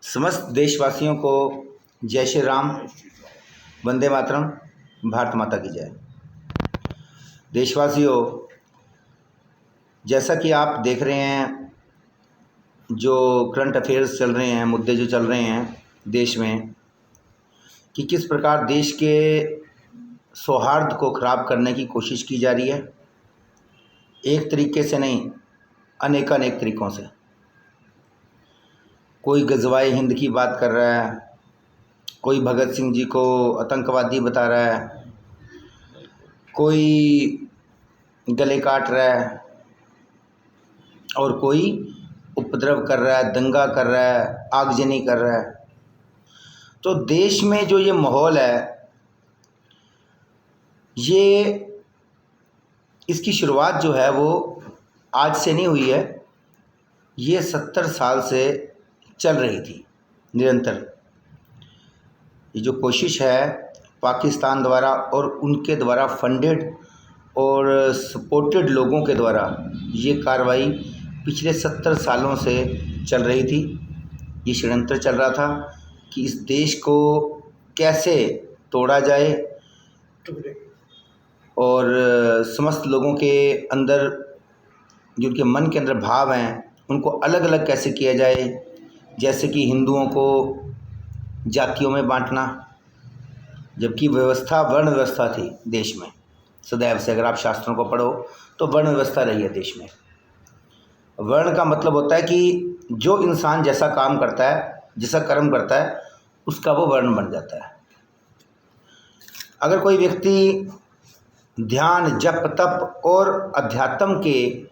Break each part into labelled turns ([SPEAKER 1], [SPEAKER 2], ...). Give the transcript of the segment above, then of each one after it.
[SPEAKER 1] समस्त देशवासियों को जय श्री राम, वंदे मातरम, भारत माता की जय। देशवासियों, जैसा कि आप देख रहे हैं जो करंट अफेयर्स चल रहे हैं, मुद्दे जो चल रहे हैं देश में, कि किस प्रकार देश के सौहार्द को ख़राब करने की कोशिश की जा रही है। एक तरीके से नहीं, अनेक तरीक़ों से। कोई गज़वाए हिंद की बात कर रहा है, कोई भगत सिंह जी को आतंकवादी बता रहा है, कोई गले काट रहा है और कोई उपद्रव कर रहा है, दंगा कर रहा है, आगजनी कर रहा है। तो देश में जो ये माहौल है, ये इसकी शुरुआत जो है वो आज से नहीं हुई है, ये 70 साल से चल रही थी निरंतर। ये जो कोशिश है पाकिस्तान द्वारा और उनके द्वारा फंडेड और सपोर्टेड लोगों के द्वारा, ये कार्रवाई पिछले 70 सालों से चल रही थी। ये षड्यंत्र चल रहा था कि इस देश को कैसे तोड़ा जाए और समस्त लोगों के अंदर जो उनके मन के अंदर भाव हैं उनको अलग अलग कैसे किया जाए। जैसे कि हिंदुओं को जातियों में बांटना, जबकि व्यवस्था वर्ण व्यवस्था थी देश में सदैव से। अगर आप शास्त्रों को पढ़ो तो वर्ण व्यवस्था रही है देश में। वर्ण का मतलब होता है कि जो इंसान जैसा काम करता है, जैसा कर्म करता है, उसका वो वर्ण बन जाता है। अगर कोई व्यक्ति ध्यान, जप, तप और अध्यात्म के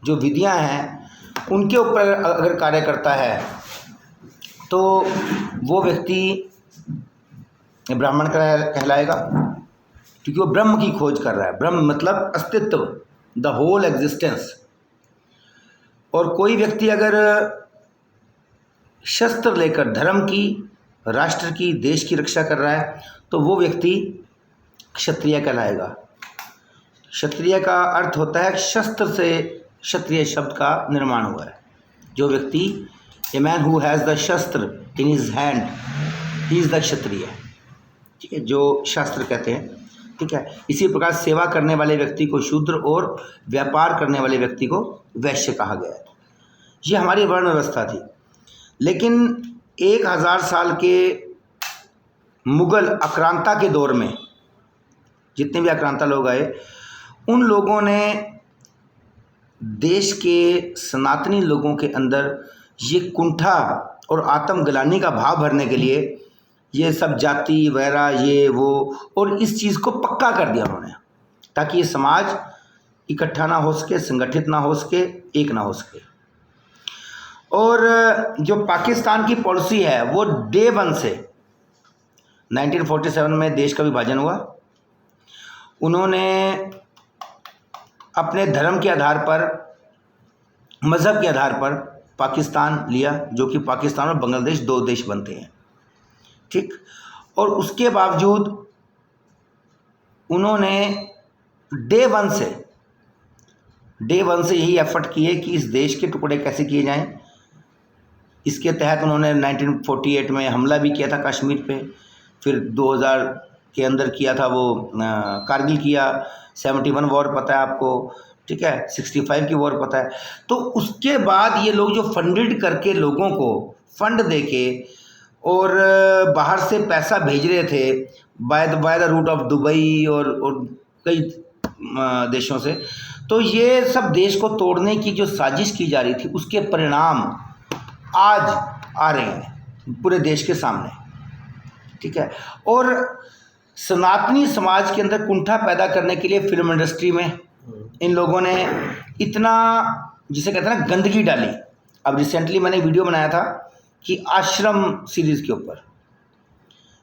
[SPEAKER 1] जो विधियां हैं उनके ऊपर अगर कार्य करता है तो वो व्यक्ति ब्राह्मण कहलाएगा, क्योंकि वो ब्रह्म की खोज कर रहा है। ब्रह्म मतलब अस्तित्व, द होल एग्जिस्टेंस। और कोई व्यक्ति अगर शस्त्र लेकर धर्म की, राष्ट्र की, देश की रक्षा कर रहा है तो वो व्यक्ति क्षत्रिय कहलाएगा। क्षत्रिय का अर्थ होता है शस्त्र से क्षत्रिय शब्द का निर्माण हुआ है। जो व्यक्ति, a man who has the shastra in his hand, he is the Kshatriya. ठीक है, जो शास्त्र कहते हैं। ठीक है, इसी प्रकार सेवा करने वाले व्यक्ति को शूद्र और व्यापार करने वाले व्यक्ति को वैश्य कहा गया है। ये हमारी वर्ण व्यवस्था थी। लेकिन 1000 साल के मुग़ल आक्रांता के दौर में जितने भी आक्रांता लोग आए, उन लोगों ने देश के सनातनी लोगों के अंदर ये कुंठा और आत्मग्लानि का भाव भरने के लिए ये सब जाति वगैरह ये वो और इस चीज़ को पक्का कर दिया उन्होंने, ताकि ये समाज इकट्ठा ना हो सके, संगठित ना हो सके, एक ना हो सके। और जो पाकिस्तान की पॉलिसी है वो डे वन से 1947 में देश का विभाजन हुआ, उन्होंने अपने धर्म के आधार पर, मज़हब के आधार पर पाकिस्तान लिया, जो कि पाकिस्तान और बांग्लादेश 2 देश बनते हैं। ठीक, और उसके बावजूद उन्होंने डे वन से यही एफर्ट किए कि इस देश के टुकड़े कैसे किए जाएं। इसके तहत उन्होंने 1948 में हमला भी किया था कश्मीर पे, फिर 2000 के अंदर किया था वो कारगिल किया, 71 वॉर पता है आपको। ठीक है, 65 की वॉर पता है। तो उसके बाद ये लोग जो फंडेड करके लोगों को फंड देके और बाहर से पैसा भेज रहे थे by the route of Dubai और कई देशों से, तो ये सब देश को तोड़ने की जो साजिश की जा रही थी उसके परिणाम आज आ रहे हैं पूरे देश के सामने। ठीक है, और सनातनी समाज के अंदर कुंठा पैदा करने के लिए फिल्म इंडस्ट्री में इन लोगों ने इतना, जिसे कहते हैं ना, गंदगी डाली। अब रिसेंटली मैंने वीडियो बनाया था कि आश्रम सीरीज़ के ऊपर,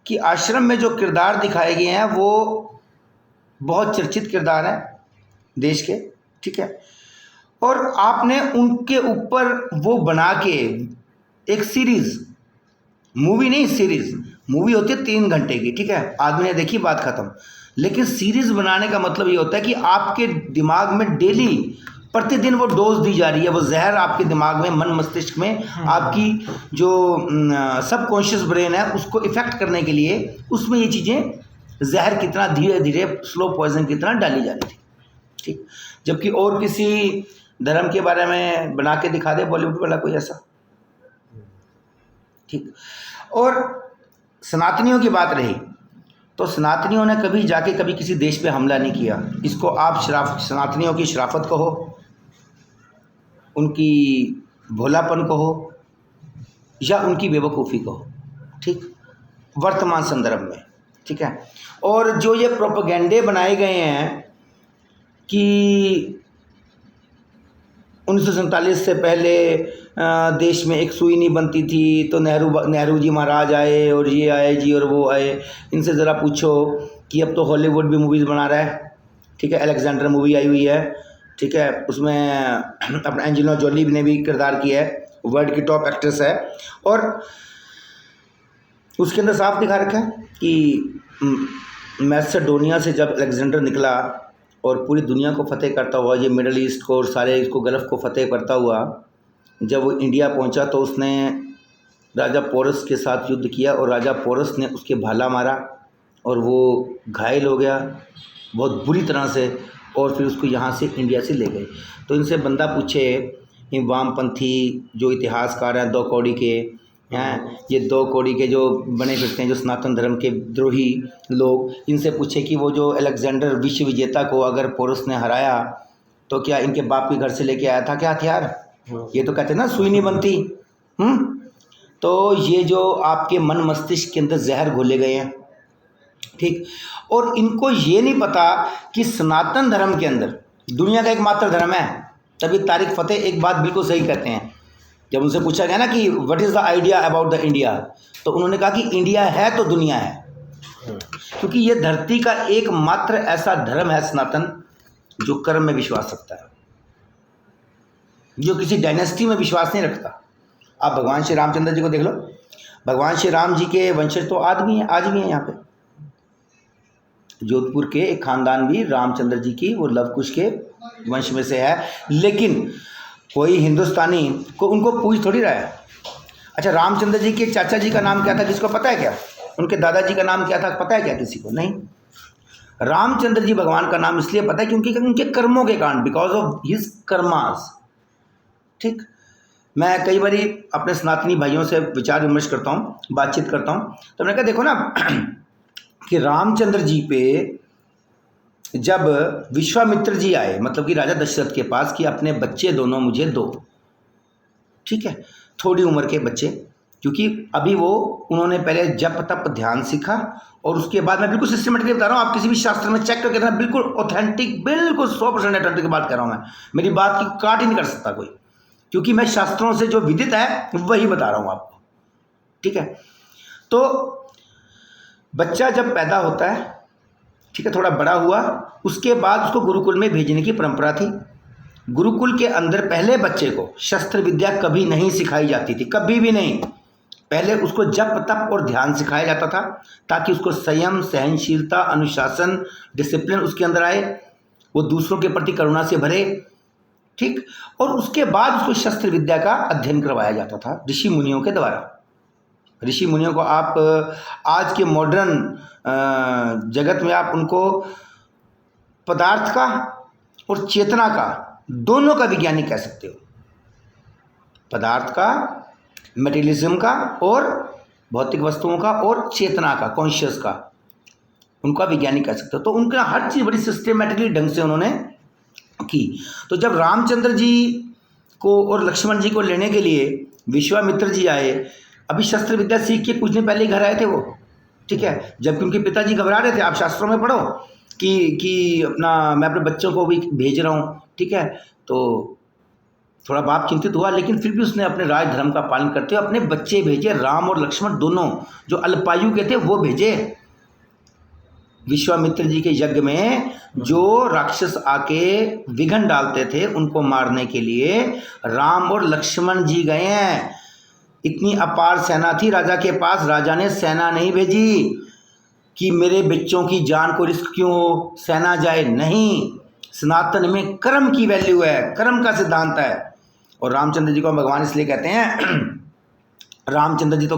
[SPEAKER 1] कि आश्रम में जो किरदार दिखाए गए हैं वो बहुत चर्चित किरदार हैं देश के। ठीक है, और आपने उनके ऊपर वो बना के एक सीरीज़, मूवी नहीं सीरीज़, मूवी होती है 3 घंटे की। ठीक है, आदमी ने देखी, बात ख़त्म। लेकिन सीरीज़ बनाने का मतलब ये होता है कि आपके दिमाग में डेली प्रतिदिन वो डोज दी जा रही है, वो जहर आपके दिमाग में, मन मस्तिष्क में, आपकी जो सबकॉन्शियस ब्रेन है उसको इफेक्ट करने के लिए उसमें ये चीज़ें, जहर कितना धीरे धीरे, स्लो पॉइजन कितना डाली जा रही थी। ठीक, जबकि और किसी धर्म के बारे में बना के दिखा दे बॉलीवुड वाला कोई ऐसा। ठीक, और सनातनियों की बात रही तो सनातनियों ने कभी जाके कभी किसी देश पे हमला नहीं किया। इसको आप सनातनियों की शराफत कहो, उनकी भोलापन कहो, या उनकी बेवकूफ़ी कहो। ठीक, वर्तमान संदर्भ में। ठीक है, और जो ये प्रोपेगेंडे बनाए गए हैं कि 1947 से पहले देश में एक सुई नहीं बनती थी, तो नेहरू जी महाराज आए और ये आए जी और वो आए। इनसे ज़रा पूछो कि अब तो हॉलीवुड भी मूवीज़ बना रहा है। ठीक है, अलेक्जेंडर मूवी आई हुई है। ठीक है, उसमें अपना एंजेलिना जोली ने भी किरदार किया है, वर्ल्ड की टॉप एक्ट्रेस है। और उसके अंदर साफ दिखा रखा है कि मैसेडोनिया से जब अलेक्जेंडर निकला और पूरी दुनिया को फतेह करता हुआ, ये मिडल ईस्ट को और सारे इसको गल्फ़ को फतेह करता हुआ जब वो इंडिया पहुंचा, तो उसने राजा पोरस के साथ युद्ध किया और राजा पोरस ने उसके भाला मारा और वो घायल हो गया बहुत बुरी तरह से, और फिर उसको यहाँ से इंडिया से ले गए। तो इनसे बंदा पूछे, ये वामपंथी जो इतिहासकार हैं, 2 कौड़ी के हैं, ये 2 कौड़ी के जो बने फिरते हैं, जो सनातन धर्म के द्रोही लोग, इनसे पूछे कि वो जो अलेक्जेंडर विश्व विजेता को अगर पोरस ने हराया तो क्या इनके बाप के घर से लेके आया था क्या हथियार? ये तो कहते हैं ना सुई नहीं बनती। तो ये जो आपके मन मस्तिष्क के अंदर जहर घोले गए हैं। ठीक, और इनको ये नहीं पता कि सनातन धर्म के अंदर दुनिया का एकमात्र धर्म है। तभी तारिक फतेह एक बात बिल्कुल सही कहते हैं, जब उनसे पूछा गया ना कि what is the idea about the India, तो उन्होंने कहा कि इंडिया है तो दुनिया है, क्योंकि ये धरती का एकमात्र ऐसा धर्म है सनातन जो कर्म में विश्वास रखता है, जो किसी डायनेस्टी में विश्वास नहीं रखता। आप भगवान श्री रामचंद्र जी को देख लो, भगवान श्री राम जी के वंशज तो आज भी हैं यहाँ पे। जोधपुर के एक खानदान भी रामचंद्र जी की वो लवकुश के वंश में से है, लेकिन कोई हिंदुस्तानी को उनको पूछ थोड़ी रहा है। अच्छा, रामचंद्र जी के चाचा जी का नाम क्या था, किसको पता है क्या? उनके दादाजी का नाम क्या था, पता है क्या किसी को? नहीं। रामचंद्र जी भगवान का नाम इसलिए पता है क्योंकि उनके कर्मों के कारण, बिकॉज ऑफ हिज कर्मास। ठीक, मैं कई बार अपने सनातनी भाइयों से विचार विमर्श करता हूँ, बातचीत करता हूँ, तो मैंने कहा देखो ना कि रामचंद्र जी पे जब विश्वामित्र जी आए, मतलब कि राजा दशरथ के पास, कि अपने बच्चे दोनों मुझे दो। ठीक है, थोड़ी उम्र के बच्चे, क्योंकि अभी वो उन्होंने पहले जप तप ध्यान सीखा और उसके बाद, मैं बिल्कुल सिस्टमेटिकली बता रहा हूँ, आप किसी भी शास्त्र में चेक करके देखना, बिल्कुल ऑथेंटिक, बिल्कुल 100% ऑथेंटिक बात कर रहा हूँ मैं, मेरी बात की काट ही नहीं कर सकता कोई, क्योंकि मैं शास्त्रों से जो विदित है वही बता रहा हूँ आपको। ठीक है, तो बच्चा जब पैदा होता है, ठीक है, थोड़ा बड़ा हुआ, उसके बाद उसको गुरुकुल में भेजने की परंपरा थी। गुरुकुल के अंदर पहले बच्चे को शस्त्र विद्या कभी नहीं सिखाई जाती थी, कभी भी नहीं। पहले उसको जप तप और ध्यान सिखाया जाता था, ताकि उसको संयम, सहनशीलता, अनुशासन, डिसिप्लिन उसके अंदर आए, वो दूसरों के प्रति करुणा से भरे। ठीक, और उसके बाद उसको शस्त्र विद्या का अध्ययन करवाया जाता था ऋषि मुनियों के द्वारा। ऋषि मुनियों को आप आज के मॉडर्न जगत में आप उनको पदार्थ का और चेतना का, दोनों का वैज्ञानिक कह सकते हो। पदार्थ का, मेटेरियलिज्म का, और भौतिक वस्तुओं का, और चेतना का, कॉन्शियस का, उनका वैज्ञानिक कह सकते हो। तो उनका हर चीज़ बड़ी सिस्टमेटिकली ढंग से उन्होंने की। तो जब रामचंद्र जी को और लक्ष्मण जी को लेने के लिए विश्वामित्र जी आए, अभी शस्त्र विद्या सीख के कुछ दिन पहले ही घर आए थे वो। ठीक है, जबकि उनके पिताजी घबरा रहे थे, आप शास्त्रों में पढ़ो कि अपना मैं अपने बच्चों को भी भेज रहा हूँ। ठीक है, तो थोड़ा बाप चिंतित हुआ, लेकिन फिर भी उसने अपने राज धर्म का पालन करते हुए अपने बच्चे भेजे, राम और लक्ष्मण दोनों, जो अल्पायु के थे वो भेजे। विश्वामित्र जी के यज्ञ में जो राक्षस आके विघ्न डालते थे, उनको मारने के लिए राम और लक्ष्मण जी गए हैं। इतनी अपार सेना थी राजा के पास, राजा ने सेना नहीं भेजी कि मेरे बच्चों की जान को रिस्क क्यों हो, सेना जाए, नहीं। सनातन में कर्म की वैल्यू है, कर्म का सिद्धांत है। और रामचंद्र जी को भगवान इसलिए कहते हैं, रामचंद्र जी तो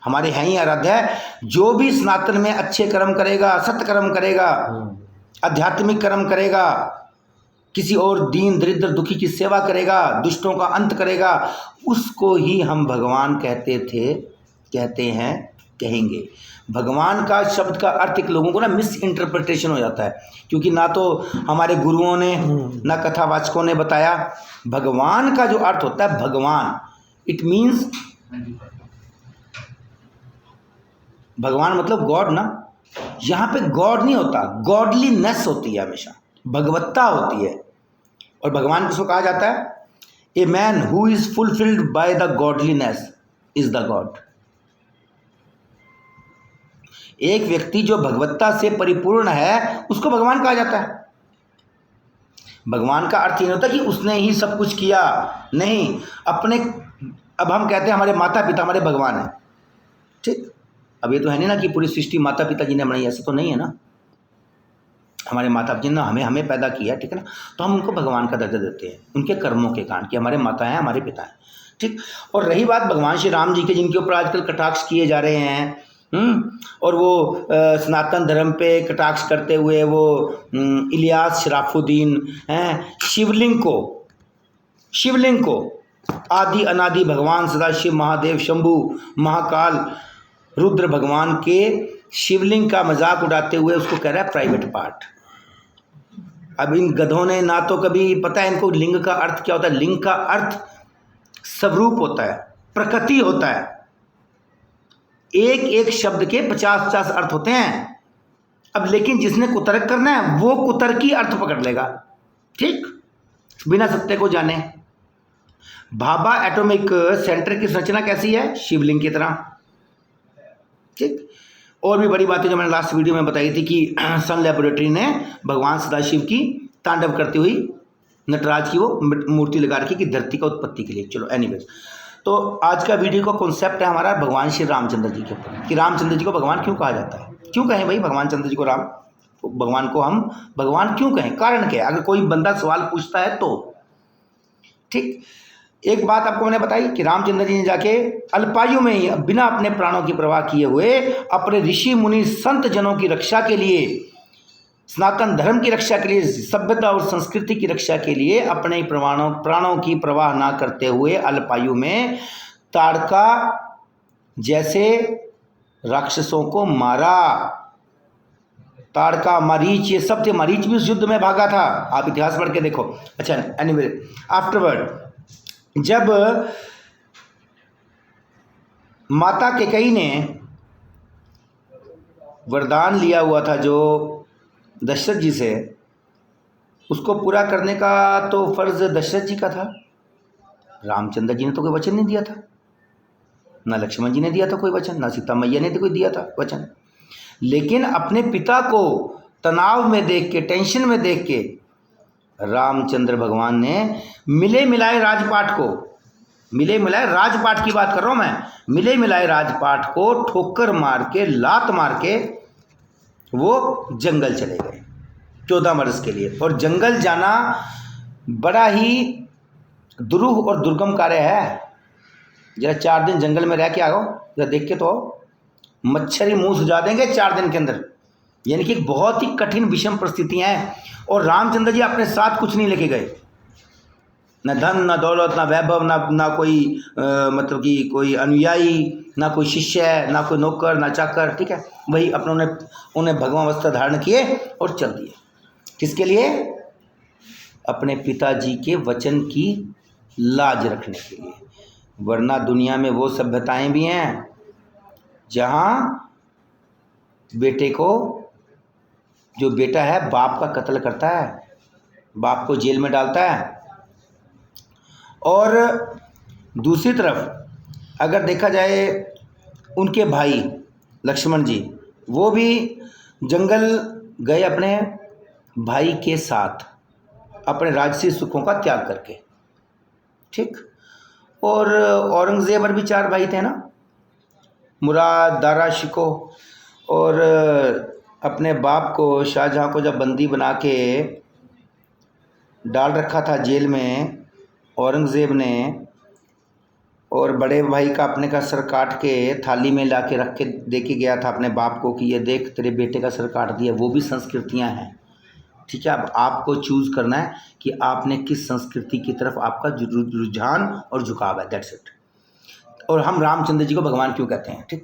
[SPEAKER 1] हमारे हैं ही आराध्य है। जो भी सनातन में अच्छे कर्म करेगा, सत्य कर्म करेगा, आध्यात्मिक कर्म करेगा, किसी और दीन दरिद्र दुखी की सेवा करेगा, दुष्टों का अंत करेगा, उसको ही हम भगवान कहते हैं, कहेंगे। भगवान का शब्द का अर्थ एक लोगों को ना मिस इंटरप्रिटेशन हो जाता है, क्योंकि ना तो हमारे गुरुओं ने ना कथावाचकों ने बताया। भगवान का जो अर्थ होता है, भगवान इट मीन्स, भगवान मतलब गॉड ना। यहाँ पे गॉड नहीं होता, गॉडलीनेस होती है, हमेशा भगवत्ता होती है। और भगवान किसको कहा जाता है? ए man who is fulfilled by the godliness is the God. एक व्यक्ति जो भगवत्ता से परिपूर्ण है उसको भगवान कहा जाता है। भगवान का अर्थ ये होता है कि उसने ही सब कुछ किया, नहीं अपने। अब हम कहते हैं हमारे माता पिता हमारे भगवान हैं, ठीक। अब ये तो है नहीं ना कि पूरी सृष्टि माता पिता जी ने बनाई, ऐसा तो नहीं है ना। हमारे माता पिता ने हमें पैदा किया, ठीक है ना, तो हम उनको भगवान का दर्जा देते हैं उनके कर्मों के कारण कि हमारे माता हैं, हमारे पिता हैं, ठीक। और रही बात भगवान श्री राम जी के, जिनके ऊपर आजकल कटाक्ष किए जा रहे हैं, और वो सनातन धर्म पे कटाक्ष करते हुए वो इलियास शराफुद्दीन हैं, शिवलिंग को आदि अनादि भगवान सदाशिव महादेव शंभु महाकाल रुद्र भगवान के शिवलिंग का मजाक उड़ाते हुए उसको कह रहा है प्राइवेट पार्ट। अब इन गधों ने ना तो कभी पता है इनको लिंग का अर्थ क्या होता है। लिंग का अर्थ स्वरूप होता है, प्रकृति होता है। एक एक शब्द के 50-50 अर्थ होते हैं। अब लेकिन जिसने कुतर्क करना है वो कुतर्की अर्थ पकड़ लेगा, ठीक, बिना सत्य को जाने। भाभा एटॉमिक सेंटर की संरचना कैसी है? शिवलिंग की तरह, ठीक। और भी बड़ी बातें जो मैंने लास्ट वीडियो में बताई थी कि सन लेबोरेटरी ने भगवान सदाशिव की तांडव करती हुई नटराज की वो मूर्ति लगा रखी कि धरती का उत्पत्ति के लिए। चलो एनीवेज, तो आज का वीडियो का कॉन्सेप्ट है हमारा भगवान श्री रामचंद्र जी के ऊपर, कि रामचंद्र जी को भगवान क्यों कहा जाता है। क्यों कहें भाई भगवान चंद्र जी को भगवान को हम भगवान क्यों कहें, कारण क्या है? अगर कोई बंदा सवाल पूछता है तो, ठीक। एक बात आपको मैंने बताई कि रामचंद्र जी ने जाके अल्पायु में ही बिना अपने प्राणों की परवाह किए हुए अपने ऋषि मुनि संत जनों की रक्षा के लिए, सनातन धर्म की रक्षा के लिए, सभ्यता और संस्कृति की रक्षा के लिए अपने प्राणों की परवाह ना करते हुए अल्पायु में ताड़का जैसे राक्षसों को मारा। ताड़का, मरीच, ये सब थे। मरीच भी उस युद्ध में भागा था, आप इतिहास पढ़ के देखो। अच्छा एनीवे, आफ्टरवर्ड जब माता कैकेयी ने वरदान लिया हुआ था जो दशरथ जी से, उसको पूरा करने का तो फर्ज दशरथ जी का था। रामचंद्र जी ने तो कोई वचन नहीं दिया था, ना लक्ष्मण जी ने दिया था कोई वचन, ना सीता मैया ने तो कोई दिया था वचन। लेकिन अपने पिता को तनाव में देख के, टेंशन में देख के रामचंद्र भगवान ने मिले मिलाए राजपाट की बात कर रहा हूं मैं, मिले मिलाए राजपाट को ठोकर मार के, लात मार के वो जंगल चले गए 14 वर्ष के लिए। और जंगल जाना बड़ा ही दुरूह और दुर्गम कार्य है। जरा 4 दिन जंगल में रह के आओ, जरा देख के तो आओ, मच्छर ही मुंह सुझा देंगे 4 दिन के अंदर। यानी कि बहुत ही कठिन विषम परिस्थितियां हैं। और रामचंद्र जी अपने साथ कुछ नहीं लेके गए, न धन, न दौलत, न वैभव, ना कोई मतलब कि कोई अनुयायी, ना कोई शिष्य, ना कोई नौकर, ना चाकर, ठीक है। वही उन्हें भगवा वस्त्र धारण किए और चल दिए। किसके लिए? अपने पिताजी के वचन की लाज रखने के लिए। वरना दुनिया में वो सभ्यताएं भी हैं जहाँ बेटे को, जो बेटा है बाप का कत्ल करता है, बाप को जेल में डालता है। और दूसरी तरफ अगर देखा जाए उनके भाई लक्ष्मण जी, वो भी जंगल गए अपने भाई के साथ, अपने राजसी सुखों का त्याग करके, ठीक। और औरंगजेब और भी 4 भाई थे ना, मुराद, दारा शिको। और अपने बाप को, शाहजहाँ को जब बंदी बना के डाल रखा था जेल में औरंगज़ेब ने, और बड़े भाई का अपने का सर काट के थाली में ला के रख के दे के गया था अपने बाप को कि ये देख तेरे बेटे का सर काट दिया। वो भी संस्कृतियां हैं, ठीक है। अब आपको चूज़ करना है कि आपने किस संस्कृति की तरफ आपका रुझान और झुकाव है, दैट्स इट। और हम रामचंद्र जी को भगवान क्यों कहते हैं, ठीक,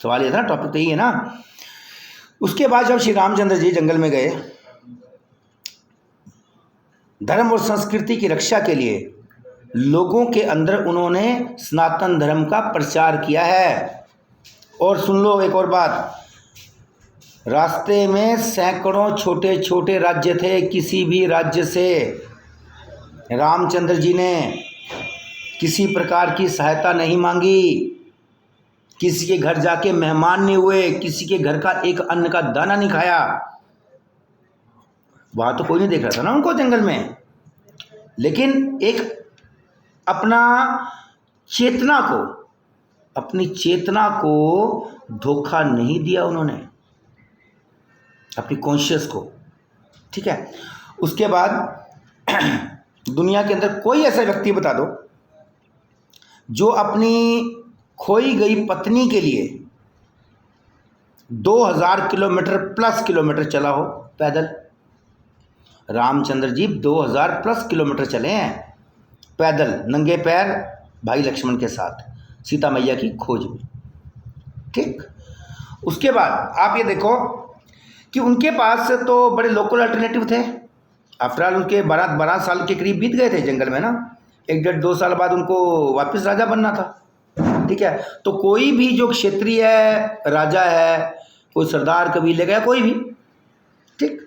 [SPEAKER 1] सवाल ये था, टॉपिक तो यही है ना। उसके बाद जब श्री रामचंद्र जी जंगल में गए, धर्म और संस्कृति की रक्षा के लिए लोगों के अंदर उन्होंने सनातन धर्म का प्रचार किया है। और सुन लो एक और बात, रास्ते में सैकड़ों छोटे छोटे राज्य थे, किसी भी राज्य से रामचंद्र जी ने किसी प्रकार की सहायता नहीं मांगी, किसी के घर जाके मेहमान नहीं हुए, किसी के घर का एक अन्न का दाना नहीं खाया। वहां तो कोई नहीं देख रहा था ना उनको जंगल में, लेकिन एक अपना चेतना को, अपनी चेतना को धोखा नहीं दिया उन्होंने, अपनी कॉन्शियस को, ठीक है। उसके बाद दुनिया के अंदर कोई ऐसा व्यक्ति बता दो जो अपनी खोई गई पत्नी के लिए 2000 किलोमीटर प्लस किलोमीटर चला हो पैदल। रामचंद्र जी 2000 प्लस किलोमीटर चले हैं पैदल, नंगे पैर, भाई लक्ष्मण के साथ सीता मैया की खोज में, ठीक। उसके बाद आप ये देखो कि उनके पास तो बड़े लोकल अल्टरनेटिव थे। आफ्टरऑल उनके 12 साल के करीब बीत गए थे जंगल में ना, 1-1.5-2 साल बाद उनको वापस राजा बनना था, ठीक है। तो कोई भी जो क्षेत्रीय राजा है, कोई सरदार कबीले का, कोई भी, ठीक,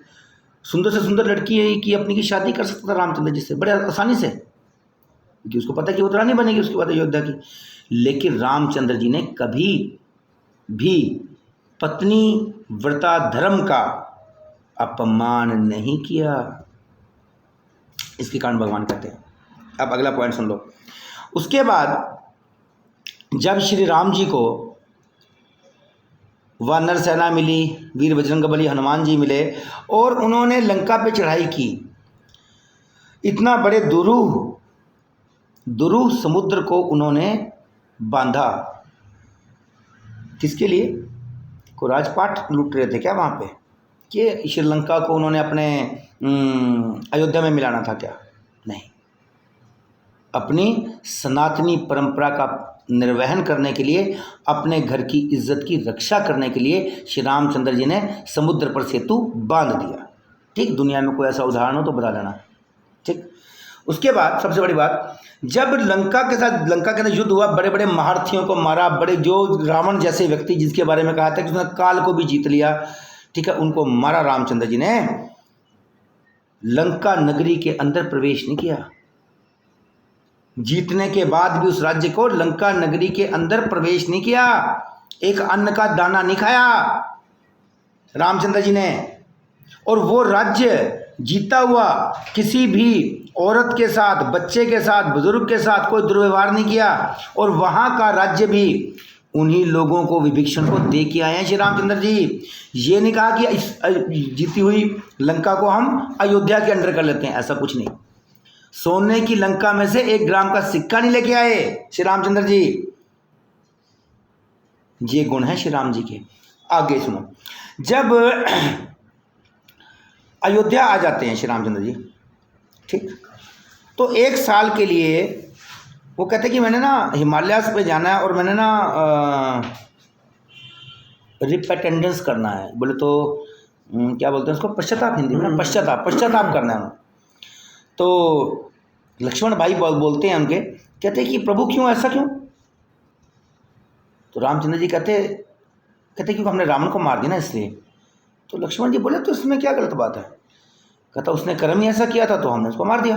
[SPEAKER 1] सुंदर से सुंदर लड़की है कि अपनी की शादी कर सकता था रामचंद्र जी से बड़े आसानी से, क्योंकि उसको पता है कि वो रानी बनेगी उसके बाद अयोध्या की। लेकिन रामचंद्र जी ने कभी भी पत्नी व्रता धर्म का अपमान नहीं किया। इसके कारण भगवान कहते हैं। अब अगला पॉइंट सुन लो। उसके बाद जब श्री राम जी को वानर सेना मिली, वीर बजरंगबली हनुमान जी मिले और उन्होंने लंका पे चढ़ाई की, इतना बड़े दुरूह समुद्र को उन्होंने बांधा, किसके लिए? को राजपाट लूट रहे थे क्या वहाँ पे, कि श्रीलंका को उन्होंने अपने अयोध्या में मिलाना था क्या? नहीं, अपनी सनातनी परंपरा का निर्वहन करने के लिए, अपने घर की इज्जत की रक्षा करने के लिए श्री रामचंद्र जी ने समुद्र पर सेतु बांध दिया, ठीक। दुनिया में कोई ऐसा उदाहरण हो तो बता देना, ठीक। उसके बाद सबसे बड़ी बात, जब लंका के अंदर युद्ध हुआ, बड़े बड़े महारथियों को मारा, बड़े जो रावण जैसे व्यक्ति जिसके बारे में कहा था कि उसने काल को भी जीत लिया, ठीक है, उनको मारा रामचंद्र जी ने। लंका नगरी के अंदर प्रवेश नहीं किया, जीतने के बाद भी उस राज्य को लंका नगरी के अंदर प्रवेश नहीं किया, एक अन्न का दाना नहीं खाया रामचंद्र जी ने। और वो राज्य जीता हुआ किसी भी औरत के साथ, बच्चे के साथ, बुजुर्ग के साथ कोई दुर्व्यवहार नहीं किया, और वहां का राज्य भी उन्हीं लोगों को, विभीषण को दे के आए हैं श्री रामचंद्र जी। ये नहीं कहा कि इस जीती हुई लंका को हम अयोध्या के अंडर कर लेते हैं, ऐसा कुछ नहीं। सोने की लंका में से 1 ग्राम का सिक्का नहीं लेके आए श्री रामचंद्र जी। ये गुण है श्री राम जी के। आगे सुनो, जब अयोध्या आ जाते हैं श्री रामचंद्र जी, ठीक, तो 1 साल के लिए वो कहते कि मैंने ना हिमालयास पे जाना है और मैंने ना रिपेटेंडेंस करना है, बोले तो क्या बोलते हैं उसको, पश्चाताप, हिंदी में पश्चाताप करना है। तो लक्ष्मण भाई बोलते हैं उनके, कहते कि प्रभु क्यों, ऐसा क्यों? तो रामचंद्र जी कहते क्योंकि हमने रावण को मार दिया ना इसलिए। तो लक्ष्मण जी बोले तो इसमें क्या गलत बात है? कहता उसने कर्म ही ऐसा किया था तो हमने उसको मार दिया।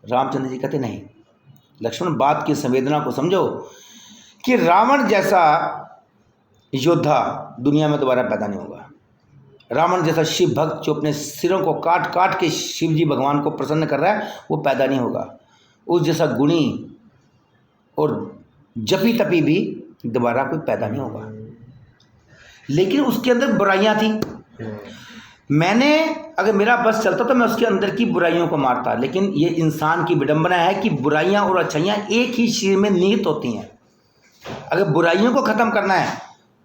[SPEAKER 1] रामचंद्र जी कहते नहीं लक्ष्मण, बात की संवेदना को समझो कि रावण जैसा योद्धा दुनिया में दोबारा पैदा नहीं होगा। रावण जैसा शिव भक्त जो अपने सिरों को काट काट के शिव जी भगवान को प्रसन्न कर रहा है, वो पैदा नहीं होगा। उस जैसा गुणी और जपी तपी भी दोबारा कोई पैदा नहीं होगा। लेकिन उसके अंदर बुराइयां थी। मैंने अगर मेरा बस चलता तो मैं उसके अंदर की बुराइयों को मारता, लेकिन ये इंसान की विडंबना है कि बुराइयां और अच्छाइयां एक ही शरीर में निहित होती हैं। अगर बुराइयों को ख़त्म करना है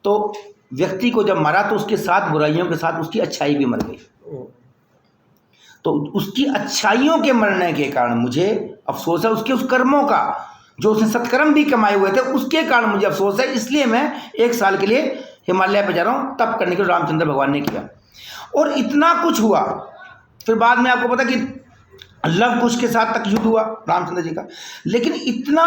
[SPEAKER 1] तो व्यक्ति को जब मारा तो उसके साथ बुराइयों के साथ उसकी अच्छाई भी मर गई। तो उसकी अच्छाइयों के मरने के कारण मुझे अफसोस है, उसके उस कर्मों का जो उसने सत्कर्म भी कमाए हुए थे उसके कारण मुझे अफसोस है। इसलिए मैं 1 साल के लिए हिमालय पे जा रहा हूँ, तप करने के लिए रामचंद्र भगवान ने किया। और इतना कुछ हुआ, फिर बाद में आपको पता कि लव कुश के साथ तक युद्ध हुआ रामचंद्र जी का। लेकिन इतना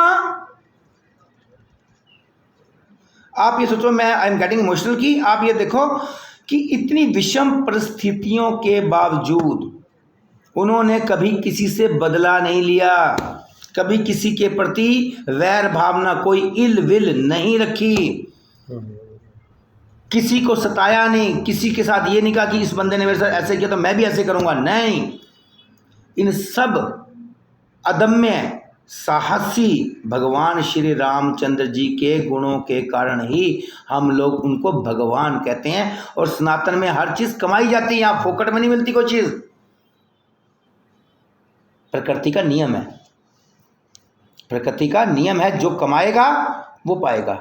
[SPEAKER 1] आप ये सोचो, मैं आई एम गेटिंग इमोशनल कि आप ये देखो कि इतनी विषम परिस्थितियों के बावजूद उन्होंने कभी किसी से बदला नहीं लिया, कभी किसी के प्रति वैर भावना, कोई इल विल नहीं रखी, किसी को सताया नहीं, किसी के साथ ये नहीं कहा कि इस बंदे ने मेरे साथ ऐसे किया तो मैं भी ऐसे करूंगा, नहीं। इन सब अदम्य साहसी भगवान श्री रामचंद्र जी के गुणों के कारण ही हम लोग उनको भगवान कहते हैं। और सनातन में हर चीज कमाई जाती है, यहाँ फोकट में नहीं मिलती कोई चीज, प्रकृति का नियम है। प्रकृति का नियम है, जो कमाएगा वो पाएगा।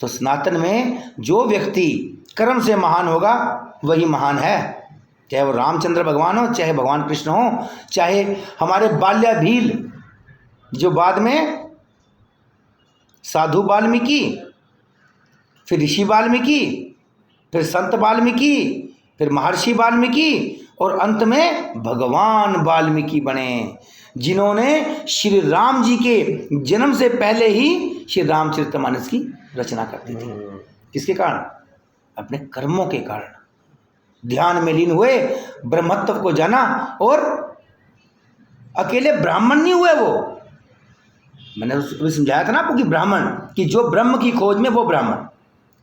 [SPEAKER 1] तो सनातन में जो व्यक्ति कर्म से महान होगा वही महान है, चाहे वो रामचंद्र भगवान हो, चाहे भगवान कृष्ण हो, चाहे हमारे बाल्याभील जो बाद में साधु वाल्मीकि, फिर ऋषि वाल्मीकि, फिर संत वाल्मीकि, फिर महर्षि वाल्मीकि और अंत में भगवान वाल्मीकि बने, जिन्होंने श्री राम जी के जन्म से पहले ही श्री रामचरितमानस की रचना कर दी थी। किसके कारण? अपने कर्मों के कारण। ध्यान में लीन हुए, ब्रह्मत्व को जाना, और अकेले ब्राह्मण नहीं हुए वो। मैंने उसको समझाया था ना आपको कि ब्राह्मण, कि जो ब्रह्म की खोज में वो ब्राह्मण,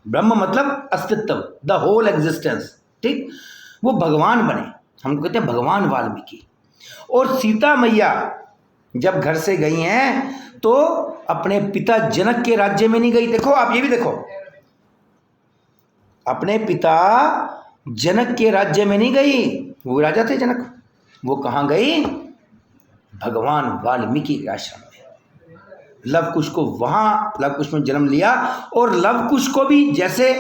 [SPEAKER 1] ब्रह्म मतलब अस्तित्व, द होल एग्जिस्टेंस, ठीक, वो भगवान बने। हमको कहते हैं भगवान वाल्मीकि। और सीता मैया जब घर से गई हैं तो अपने पिता जनक के राज्य में नहीं गई। देखो आप ये भी देखो, अपने पिता जनक के राज्य में नहीं गई, वो राजा थे जनक, वो कहाँ गई? भगवान वाल्मीकि के आश्रम में। लव कुश को वहाँ लव कुश में जन्म लिया, और लव कुश को भी जैसे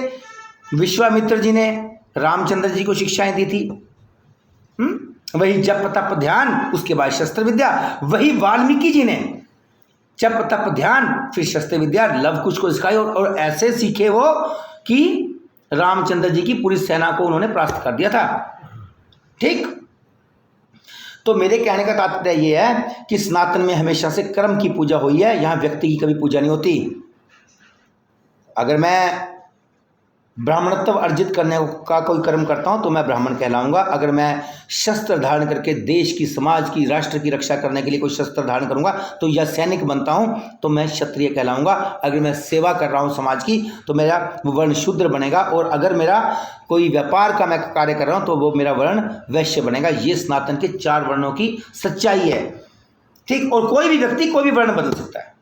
[SPEAKER 1] विश्वामित्र जी ने रामचंद्र जी को शिक्षाएं दी थी, वही जप तप ध्यान, उसके बाद शस्त्र विद्या, वही वाल्मीकि जी ने जप तप ध्यान फिर शस्त्र विद्या लव कुश को सिखाई, और ऐसे सीखे वो कि रामचंद्र जी की पूरी सेना को उन्होंने परास्त कर दिया था। ठीक, तो मेरे कहने का तात्पर्य ये है कि सनातन में हमेशा से कर्म की पूजा हुई है, यहाँ व्यक्ति की कभी पूजा नहीं होती। अगर मैं ब्राह्मणत्व अर्जित करने का कोई कर्म करता हूँ तो मैं ब्राह्मण कहलाऊंगा। अगर मैं शस्त्र धारण करके देश की, समाज की, राष्ट्र की रक्षा करने के लिए कोई शस्त्र धारण करूंगा तो या सैनिक बनता हूँ तो मैं क्षत्रिय कहलाऊंगा। अगर मैं सेवा कर रहा हूँ समाज की तो मेरा वर्ण शूद्र बनेगा, और अगर मेरा कोई व्यापार का मैं कार्य कर रहा हूँ तो वो मेरा वर्ण वैश्य बनेगा। ये सनातन के 4 वर्णों की सच्चाई है। ठीक, और कोई भी व्यक्ति कोई भी वर्ण बदल सकता है,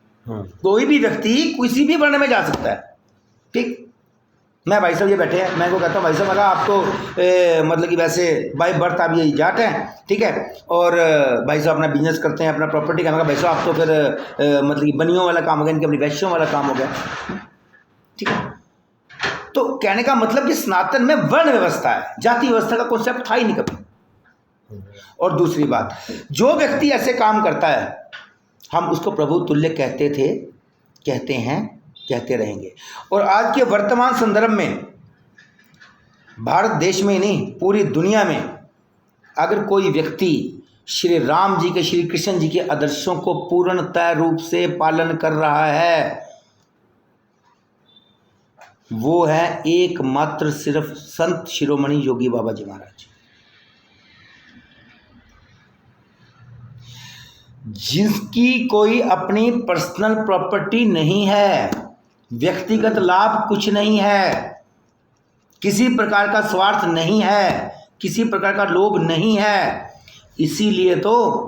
[SPEAKER 1] कोई भी व्यक्ति किसी भी वर्ण में जा सकता है। ठीक, मैं भाई साहब ये बैठे हैं, मैं को कहता हूँ भाई साहब अगर आप तो मतलब कि वैसे बाय बर्थ आप ये जाट हैं, ठीक है, और भाई साहब अपना बिजनेस करते हैं, अपना प्रॉपर्टी का, भाई साहब आप तो फिर मतलब कि बनियों वाला काम हो गया, इनके अपनी वैश्यों वाला काम हो गया। ठीक है, तो कहने का मतलब कि सनातन में वर्ण व्यवस्था है, जाति व्यवस्था का कॉन्सेप्ट था ही नहीं कभी। और दूसरी बात, जो व्यक्ति ऐसे काम करता है हम उसको प्रभु तुल्य कहते थे, कहते हैं, कहते रहेंगे। और आज के वर्तमान संदर्भ में भारत देश में ही नहीं पूरी दुनिया में अगर कोई व्यक्ति श्री राम जी के, श्री कृष्ण जी के आदर्शों को पूर्णतः रूप से पालन कर रहा है, वो है एकमात्र सिर्फ संत शिरोमणि योगी बाबा जी महाराज, जिसकी कोई अपनी पर्सनल प्रॉपर्टी नहीं है, व्यक्तिगत लाभ कुछ नहीं है, किसी प्रकार का स्वार्थ नहीं है, किसी प्रकार का लोभ नहीं है। इसीलिए तो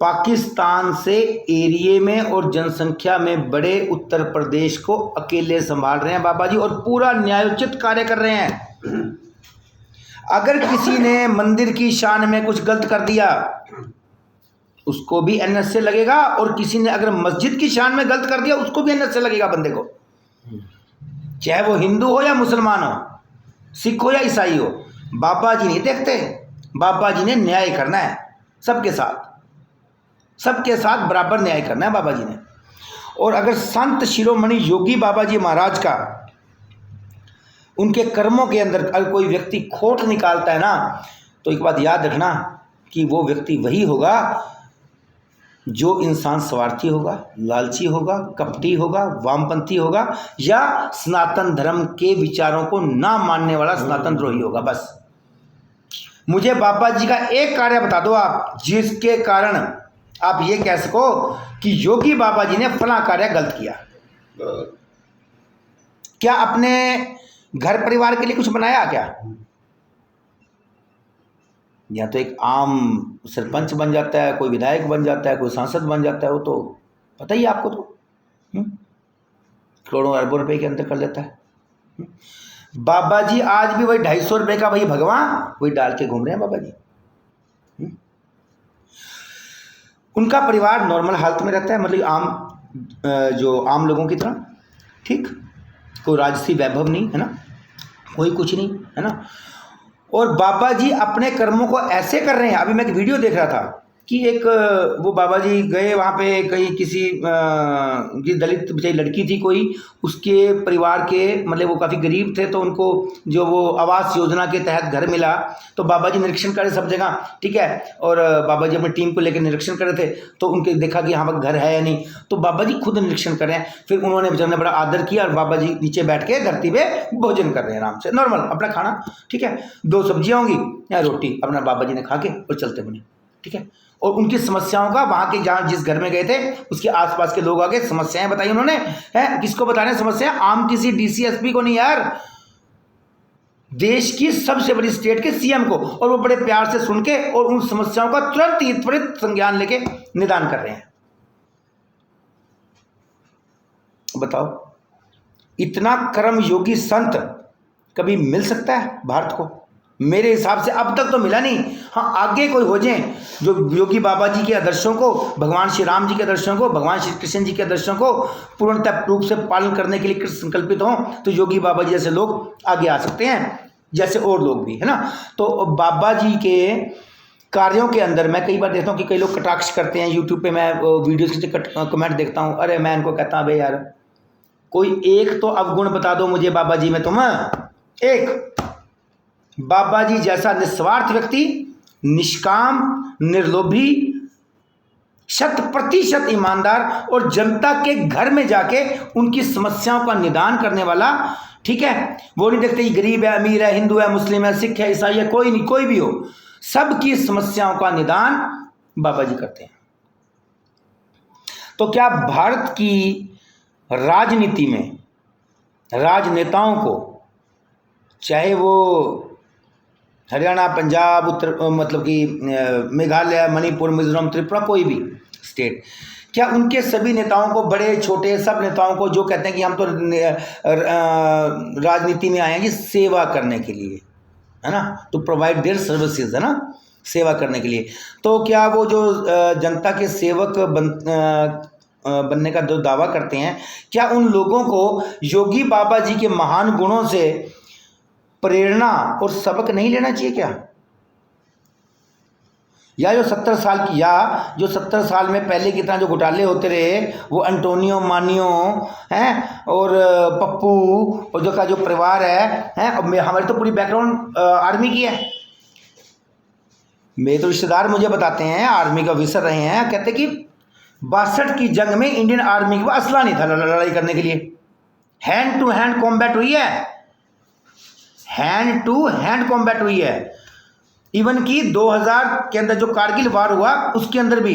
[SPEAKER 1] पाकिस्तान से एरिया में और जनसंख्या में बड़े उत्तर प्रदेश को अकेले संभाल रहे हैं बाबा जी, और पूरा न्यायोचित कार्य कर रहे हैं। अगर किसी ने मंदिर की शान में कुछ गलत कर दिया उसको भी एनएसए लगेगा, और किसी ने अगर मस्जिद की शान में गलत कर दिया उसको भी एनएसए लगेगा बंदे को, चाहे वो हिंदू हो या मुसलमान हो, सिख हो या ईसाई हो। बाबा जी नहीं देखते, बाबा जी ने न्याय करना है सबके साथ बराबर न्याय करना है बाबा जी ने। और अगर संत शिरोमणि योगी बाबा जी महाराज का उनके कर्मों के अंदर अगर कोई व्यक्ति खोट निकालता है ना, तो एक बात याद रखना कि वो व्यक्ति वही होगा जो इंसान स्वार्थी होगा, लालची होगा, कपटी होगा, वामपंथी होगा, या सनातन धर्म के विचारों को ना मानने वाला सनातन द्रोही होगा। बस मुझे बाबा जी का एक कार्य बता दो आप, जिसके कारण आप ये कह सको कि योगी बाबा जी ने फला कार्य गलत किया। क्या अपने घर परिवार के लिए कुछ बनाया क्या? या तो एक आम सरपंच बन जाता है, कोई विधायक बन जाता है, कोई सांसद बन जाता है, वो तो पता ही आपको, तो करोड़ों अरबों रुपए के अंदर कर लेता है। बाबा जी आज भी वही 250 रुपए का वही भगवान वही डाल के घूम रहे हैं बाबा जी। उनका परिवार नॉर्मल हालत में रहता है, मतलब जो आम लोगों की तरह, ठीक, कोई राजसी वैभव नहीं है ना, कोई कुछ नहीं है ना। और बाबा जी अपने कर्मों को ऐसे कर रहे हैं। अभी मैं एक वीडियो देख रहा था कि एक वो बाबा जी गए वहाँ पे, कहीं किसी दलित बेचारी लड़की थी कोई, उसके परिवार के मतलब वो काफ़ी गरीब थे, तो उनको जो वो आवास योजना के तहत घर मिला, तो बाबा जी निरीक्षण कर रहे सब जगह, ठीक है। और बाबा जी अपनी टीम को लेकर निरीक्षण कर रहे थे, तो उनके देखा कि यहाँ पर घर है या नहीं, तो बाबा जी खुद निरीक्षण कर रहे हैं। फिर उन्होंने बेचारे बड़ा आदर किया और बाबा जी नीचे बैठ के धरती पे भोजन कर रहे हैं आराम से, नॉर्मल अपना खाना, ठीक है। 2 सब्जियाँ होंगी या रोटी, अपना बाबा जी ने खा के और चलते बने, ठीक है। और उनकी समस्याओं का वहाँ के जहाँ जिस घर में गए थे उसके आसपास के लोग आके समस्याएं बताई उन्होंने, है किसको बता रहे हैं समस्याएं? आम किसी डीसी एसपी को नहीं यार, देश की सबसे बड़ी स्टेट के सीएम को। और वो बड़े प्यार से सुन के और उन समस्याओं का तुरंत ही त्वरित संज्ञान लेके निदान कर रहे हैं। बताओ, इतना कर्म योगी संत कभी मिल सकता है भारत को? मेरे हिसाब से अब तक तो मिला नहीं। हाँ, आगे कोई हो जाए जो योगी बाबा जी के आदर्शों को, भगवान श्री राम जी के आदर्शों को, भगवान श्री कृष्ण जी के आदर्शों को पूर्णतः रूप से पालन करने के लिए कृष्ण संकल्पित हों, तो योगी बाबा जी जैसे लोग आगे आ सकते हैं, जैसे और लोग भी, है ना। तो बाबा जी के कार्यों के अंदर मैं कई बार देखता हूँ कि कई लोग कटाक्ष करते हैं यूट्यूब पे, मैं वीडियोस के कमेंट देखता हूँ, अरे मैं इनको कहता हूँ भाई यार कोई एक तो अवगुण बता दो मुझे बाबा जी में, तुम एक बाबा जी जैसा निस्वार्थ व्यक्ति, निष्काम, निर्लोभी, 100% ईमानदार और जनता के घर में जाके उनकी समस्याओं का निदान करने वाला, ठीक है। वो नहीं देखते कि गरीब है, अमीर है, हिंदू है, मुस्लिम है, सिख है, ईसाई है, कोई नहीं, कोई भी हो, सबकी समस्याओं का निदान बाबा जी करते हैं। तो क्या भारत की राजनीति में राजनेताओं को, चाहे वो हरियाणा, पंजाब, उत्तर मतलब कि मेघालय, मणिपुर, मिजोरम, त्रिपुरा, कोई भी स्टेट, क्या उनके सभी नेताओं को, बड़े छोटे सब नेताओं को जो कहते हैं कि हम तो राजनीति में आए हैं कि सेवा करने के लिए, है ना, टू प्रोवाइड देयर सर्विसेज, है ना, सेवा करने के लिए, तो क्या वो जो जनता के सेवक बनने का जो दावा करते हैं, क्या उन लोगों को योगी बाबा जी के महान गुणों से प्रेरणा और सबक नहीं लेना चाहिए क्या? या जो 70 साल की, या जो 70 साल में पहले की तरह जो घोटाले होते रहे, वो एंटोनियो मानियो हैं और पप्पू और जो का जो परिवार है, और हमारी तो पूरी बैकग्राउंड आर्मी की है। मेरे तो रिश्तेदार मुझे बताते हैं, आर्मी का ऑफिसर रहे हैं, कहते कि 62 की जंग में इंडियन आर्मी के पास असला नहीं था लड़ाई करने के लिए, हैंड टू हैंड कॉम्बैट हुई है, हैंड टू हैंड कॉम्बैट हुई है। इवन कि 2000 के अंदर जो कारगिल वार हुआ उसके अंदर भी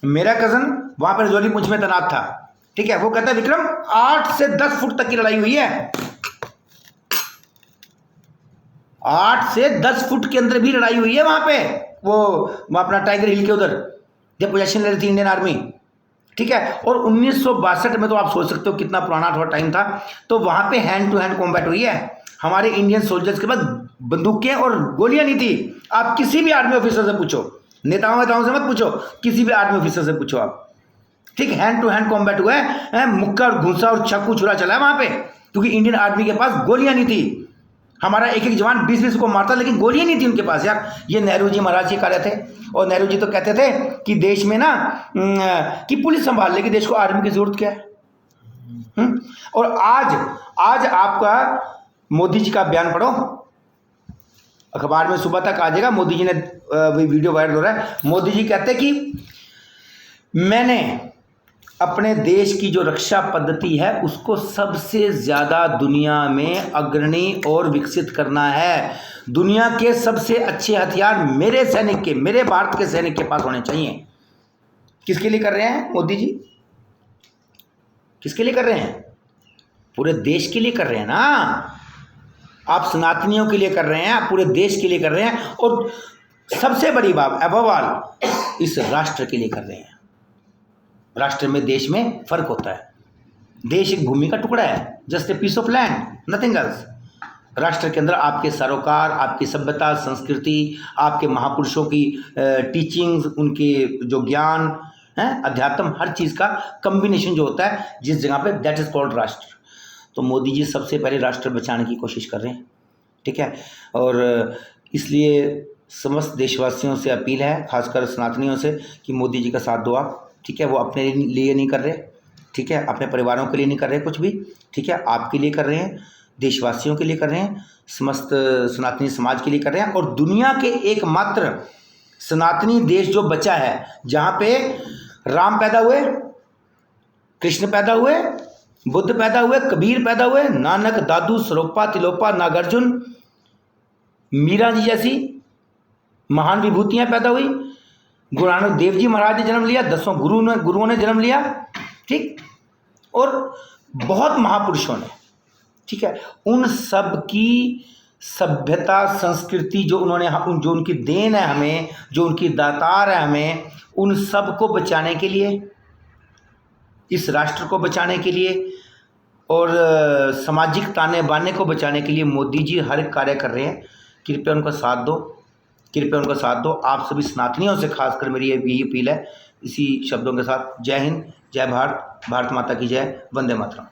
[SPEAKER 1] मेरा कजन वहां पर जोरी मुझ में तैनात था, ठीक है। वो कहता है विक्रम 8 से 10 फुट तक की लड़ाई हुई है, 8 से 10 फुट के अंदर भी लड़ाई हुई है वहां पे, वो अपना टाइगर हिल के उधर जब पोजीशन ले रही थी इंडियन आर्मी, ठीक है। और 1962 में तो आप सोच सकते हो कितना पुराना थोड़ा टाइम था, तो वहां पे हैंड टू हैंड कॉम्बैट हुई है। हमारे इंडियन सोल्जर्स के पास बंदूकें और गोलियां नहीं थी। आप किसी भी आर्मी ऑफिसर से पूछो, नेताओं से मत पूछो, किसी भी आर्मी ऑफिसर से पूछो आप, ठीक, हैंड टू हैंड कॉम्बैट हुआ है, मुक्का और घूंसा और चाकू छुरा चला है वहां पे, क्योंकि इंडियन आर्मी के पास गोलियां नहीं थी। हमारा एक एक जवान 20-20 को मारता, लेकिन गोलियां नहीं थी उनके पास यार। ये नेहरू जी महाराज जी कह रहे थे, और नेहरू जी तो कहते थे कि देश में ना कि पुलिस संभाल लेगी देश को, आर्मी की जरूरत क्या है। और आज आपका मोदी जी का बयान पढ़ो, अखबार में सुबह तक आ जाएगा। मोदी जी ने वीडियो वायरल हो रहा है, मोदी जी कहते कि मैंने अपने देश की जो रक्षा पद्धति है उसको सबसे ज़्यादा दुनिया में अग्रणी और विकसित करना है। दुनिया के सबसे अच्छे हथियार मेरे सैनिक के, मेरे भारत के सैनिक के पास होने चाहिए। किसके लिए कर रहे हैं मोदी जी? किसके लिए कर रहे हैं? पूरे देश के लिए कर रहे हैं ना। आप सनातनियों के लिए कर रहे हैं, आप पूरे देश के लिए कर रहे हैं, और सबसे बड़ी बात अबव ऑल इस राष्ट्र के लिए कर रहे हैं। राष्ट्र में, देश में फर्क होता है। देश एक भूमि का टुकड़ा है, just a piece of land, nothing else. राष्ट्र के अंदर आपके सरोकार, आपकी सभ्यता, संस्कृति, आपके महापुरुषों की टीचिंग्स, उनके जो ज्ञान है, अध्यात्म, हर चीज़ का कम्बिनेशन जो होता है जिस जगह पे, दैट इज कॉल्ड राष्ट्र। तो मोदी जी सबसे पहले राष्ट्र बचाने की कोशिश कर रहे हैं, ठीक है। और इसलिए समस्त देशवासियों से अपील है, खासकर सनातनियों से, कि मोदी जी का साथ दो आप, ठीक है। वो अपने लिए नहीं कर रहे, ठीक है, अपने परिवारों के लिए नहीं कर रहे कुछ भी, ठीक है, आपके लिए कर रहे हैं, देशवासियों के लिए कर रहे हैं, समस्त सनातनी समाज के लिए कर रहे हैं। और दुनिया के एकमात्र सनातनी देश जो बचा है, जहाँ पे राम पैदा हुए, कृष्ण पैदा हुए, बुद्ध पैदा हुए, कबीर पैदा हुए, नानक, दादू, सरोपा, तिलोपा, नागार्जुन, मीरा जी जैसी महान विभूतियाँ पैदा हुई, गुरु नानक देव जी महाराज ने जन्म लिया, 10 गुरुओं ने जन्म लिया, ठीक, और बहुत महापुरुषों ने, ठीक है। उन सब की सभ्यता, संस्कृति जो उनकी देन है हमें, जो उनकी दातार है हमें, उन सब को बचाने के लिए, इस राष्ट्र को बचाने के लिए और सामाजिक ताने बाने को बचाने के लिए मोदी जी हर एक कार्य कर रहे हैं। कृपया उनका साथ दो, कृपया उनका साथ दो। आप सभी सनातनियों से खासकर मेरी यही अपील है। इसी शब्दों के साथ जय हिंद, जय भारत, भारत माता की जय, वंदे मातरम।